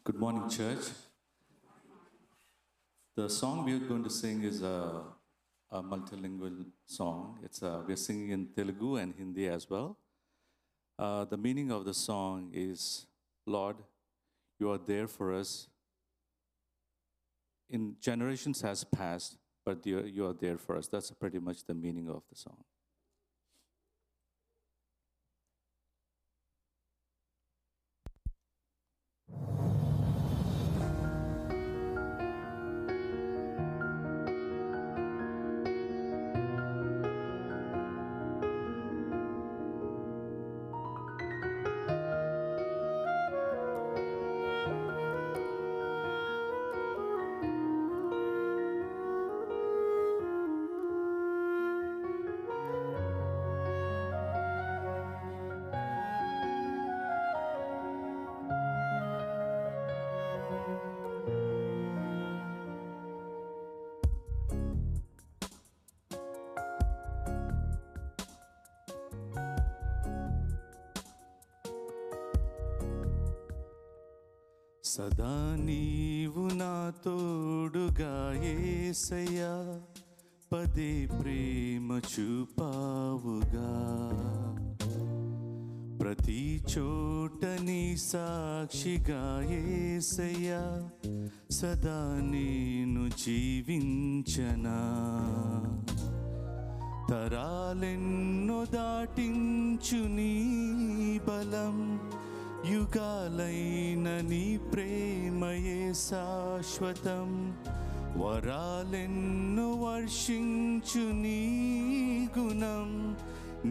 Good morning, church. The song we are going to sing is a multilingual song. We're singing in Telugu and Hindi as well. The meaning of the song is, Lord, you are there for us. In generations has passed, but you are there for us. That's pretty much the meaning of the song. సదా నీవు నా తోడుగా యేసయ్యా, పదే ప్రేమ చూపావుగా. ప్రతి చోట నీ సాక్షిగా యేసయ్యా, సదా నేను జీవించనా. తరాలెన్నో దాటించు నీ బలం, యుగాలైన నీ ప్రేమయే శాశ్వతం. వరాలెన్నో వర్షించు నీ గుణం,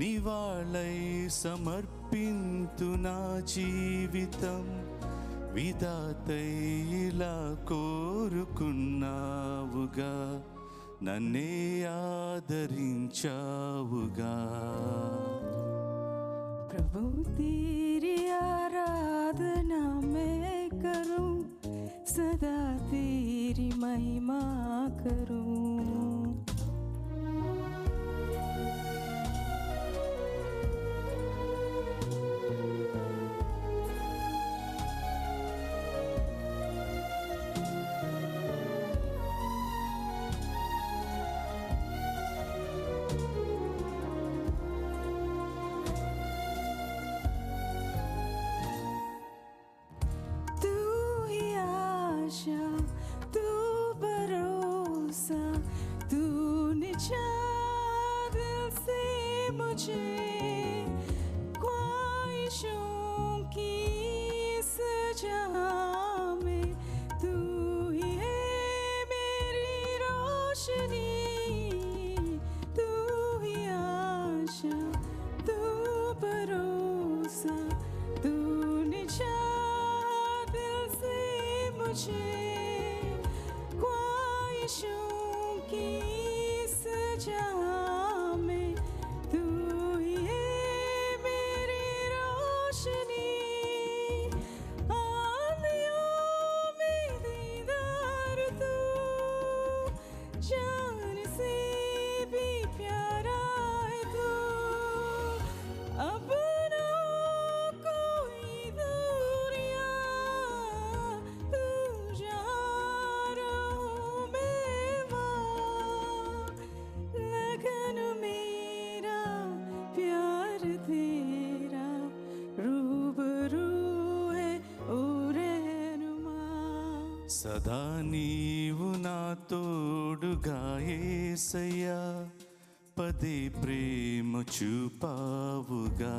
నివాళై సమర్పింతు నా జీవితం. విధాతై ఇలా కోరుకున్నావుగా, నన్నే ఆదరించావుగా. प्रभु तेरी आराधना मैं करूं, सदा तेरी महिमा करूं. तू भरोसा, तूने चाहा दिल से मुझे, ख्वाहिशों की इस जहां में तू ही है मेरी रोशनी. तू ही आशा, तू भरोसा, तूने चाहा दिल से मुझे, ख्वाहिशों की इस जहां में तू ही है मेरी रोशनी. आँधियों में दीदार तू, जान से भी प्यारा है तू. अपना कोई दूरियां, तू जहाँ रहूं मैं वहाँ. लगन मेरा प्यार तेरा, रूबरू है ओ रहनुमा. సదా నీవు నా తోడుగా యేసయ్యా, పదే ప్రేమ చూపావుగా.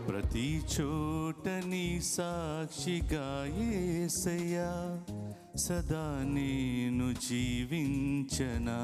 ప్రతి చోట నీ సాక్షిగా యేసయ్యా, సదా నేను జీవించనా.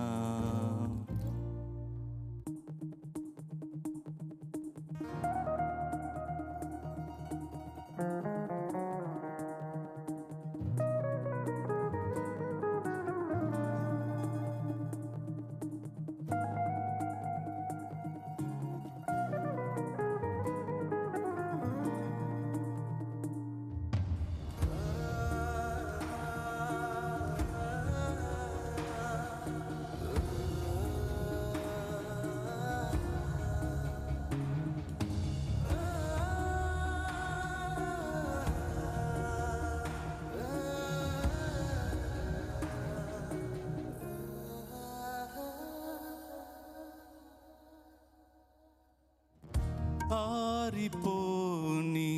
ఆరిపోని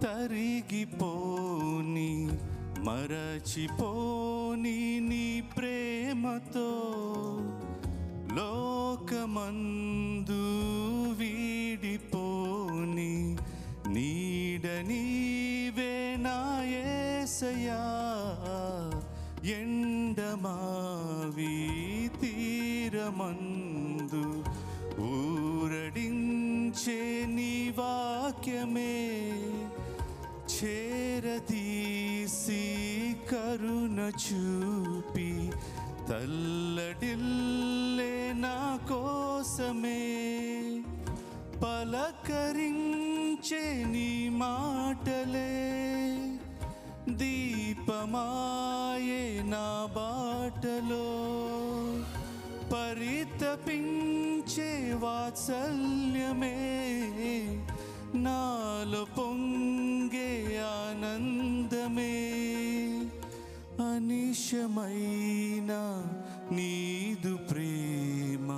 తరిగిపోని మరచిపోని నీ ప్రేమతో లోకమందు వీడిపోని నీడ నీవే నా యేసయ్యా ఎండమావి తీరమందు ఊరడించే నీ వాక్యమే చేరదీసి కరుణ చూపి తల్లడిల్లే నా కోసమే పలకరించే నీ మాటలే దీపమాయే నా బాటలో పరితపించే వాత్సల్యమే నాలో పొంగే ఆనందమే అనిశమైన నీదు ప్రేమ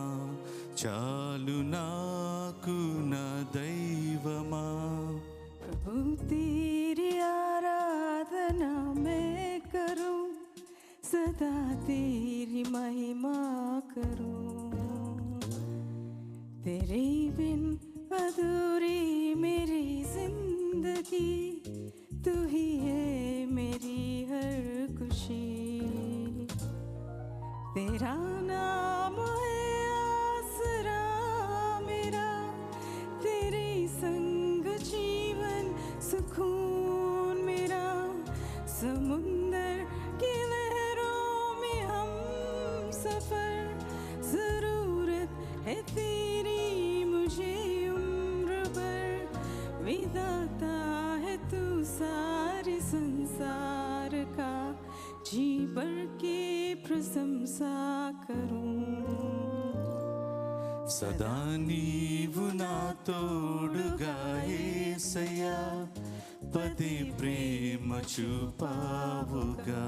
చాలు నాకు నా దైవమా प्रभु तेरी आराधना मैं करूं सदा तेरी महिमा करूं तेरे बिन अधूरी मेरी जिंदगी तू ही है मेरी हर खुशी तेरा नाम है आसरा मेरा तेरे संग जीवन सुकून मेरा समुंदर की लहरों में हम सफर जरूरत है तेरी मुझे उम्र भर विधाता है तू सारे संसार का जी भर के प्रशंसा करूं సదా నీవు నా తోడుగా యేసయ్యా పదే ప్రేమ చూపావుగా